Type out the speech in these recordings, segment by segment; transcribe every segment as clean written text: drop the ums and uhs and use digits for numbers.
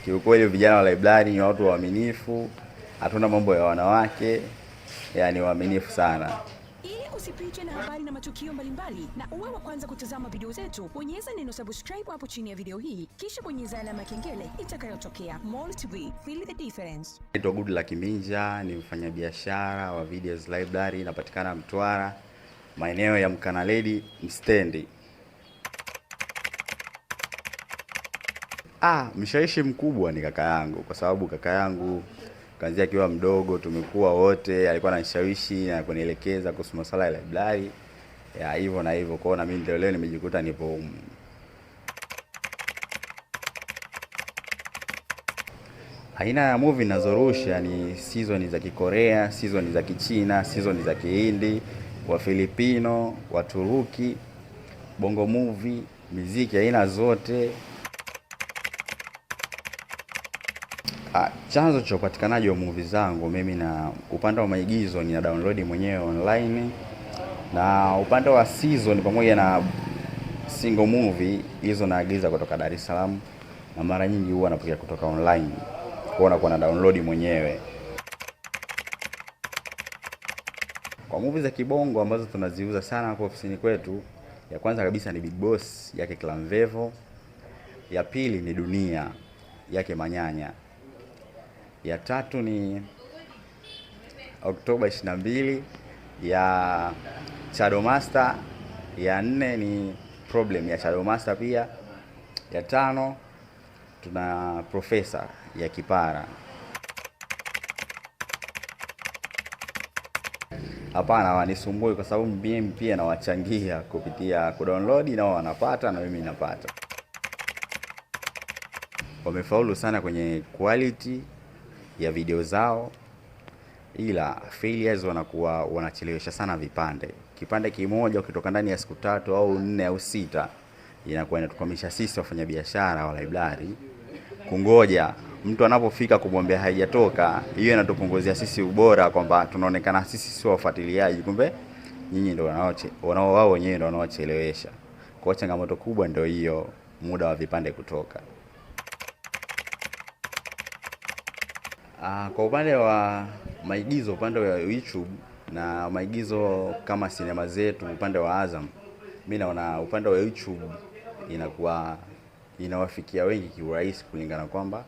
Kiukweli vijana wa library ni watu waaminifu, hatuna mambo ya wanawake, yani waaminifu sana. Ili usipitwe na habari na matukio mbalimbali na uwe wa kwanza kutazama video zetu, bonyeza neno subscribe hapo chini ya video hii, kisha bonyeza alama ya kengele itakayotokea. Mall TV, feel the difference. Naitwa Goodluck Minja, ni mfanyabiashara wa Videos Library, inapatikana Mtwara, maeneo ya Mkanaledi Mstendi. Mshawishi mkubwa ni kaka yangu, kwa sababu kaka yangu kaanzia akiwa mdogo tumekuwa wote, alikuwa ananishawishi na kunielekeza kuhusu masuala ya library ya hivyo na hivyo. Kwa hiyo na mimi ndio leo nimejikuta nipo aina ya movie ninazorusha ni season za Kikorea, season za Kichina, season za Kihindi, wa Filipino, wa Turuki, bongo movie, muziki aina zote. Chanzo cha upatikanaji wa movie zangu mimi, na upande wa maigizo nina download mwenyewe online, na upande wa season pamoja na single movie hizo naagiza kutoka Dar es Salaam, na mara nyingi huwa napokea kutoka online, kwa na download mwenyewe. Kwa movie za kibongo ambazo tunaziuza sana hapo ofisini kwetu, ya kwanza kabisa ni Big Boss yake Clamvevo, ya pili ni Dunia yake Manyanya, ya tatu ni Oktoba 22 ya Shadow Master, ya 4 ni Problem ya Shadow Master pia, ya 5 tuna Professor ya Kipara. Hapana, wanisumbui kwa sababu mimi pia nawachangia kupitia kudownload, nao wanapata na mimi napata. Wamefaulu sana kwenye quality ya video zao, ila failures wanakuwa wanachelewesha sana vipande. Kipande kimoja ukitoka ndani ya siku 3 au 4 au 6 inakuwa inatukwamisha sisi wafanyabiashara wa library kungoja mtu anapofika kumwambia haijatoka. Hiyo inatupunguzia sisi ubora, kwamba tunaonekana sisi sio wafuatiliaji, kumbe nyinyi ndio wao wenyewe ndio wanaochelewesha. Kwa changamoto kubwa ndio hiyo, muda wa vipande kutoka. Kwa upande wa maigizo, upande wa YouTube na maigizo kama sinema zetu, upande wa Azam, mimi naona upande wa YouTube inakuwa inawafikia wengi kiurahisi, kulingana kwamba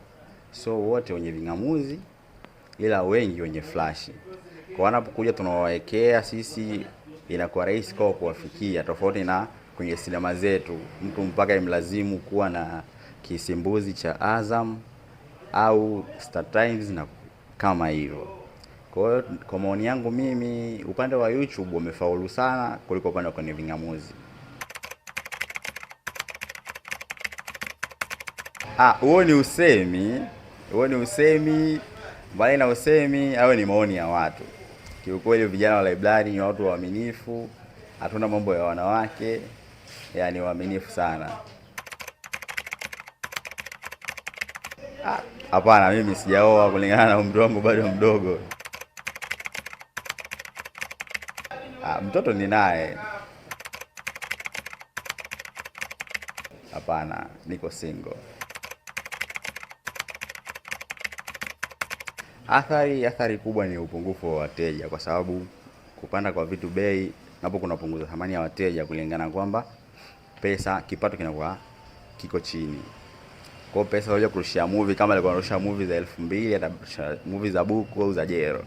so wote wenye vingamuzi, ila wengi wenye flash. Kwa wanapokuja tunawaekea sisi, inakuwa rahisi kwa kuwafikia, tofauti na kwenye sinema zetu mtu mpaka imlazimu kuwa na kisimbuzi cha Azam au Star Times na kama hivyo. Kwa hiyo kwa maoni yangu mimi, upande wa YouTube umefaulu sana kuliko upande wa kwenye vingamuzi. Huo ni usemi, mbali na usemi, au ni maoni ya watu. Kiukweli vijana wa library ni watu waaminifu, hatuna mambo ya wanawake, yani waaminifu sana. Hapana, mimi sijaoa, kulingana na umri wangu bado mdogo. Mtoto ninaye. Hapana, niko single. Athari kubwa ni upungufu wa wateja, kwa sababu kupanda kwa vitu bei napo kunapunguza thamani ya wateja, kulingana kwamba kipato kinakuwa kiko chini. Kwa pesa hoja kurushia movie, kama alikuwa anarusha movie za 2000 atarusha movie za buku au za jero.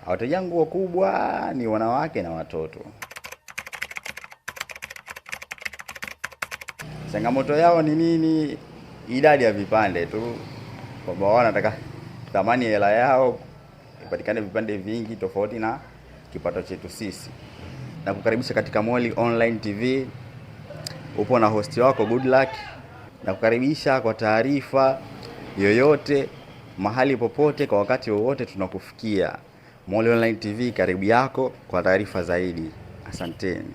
Wateja wangu wakubwa ni wanawake na watoto. Changamoto yao ni nini? Idadi ya vipande tu, kwamba wanataka thamani ya hela yao ipatikane vipande vingi, tofauti na kipato chetu sisi. Na kukaribisha katika Mall Online TV. Upo na host wako Goodluck, na kukaribisha kwa taarifa yoyote, mahali popote, kwa wakati wowote tunakufikia. Mall Online TV karibu yako kwa taarifa zaidi. Asanteni.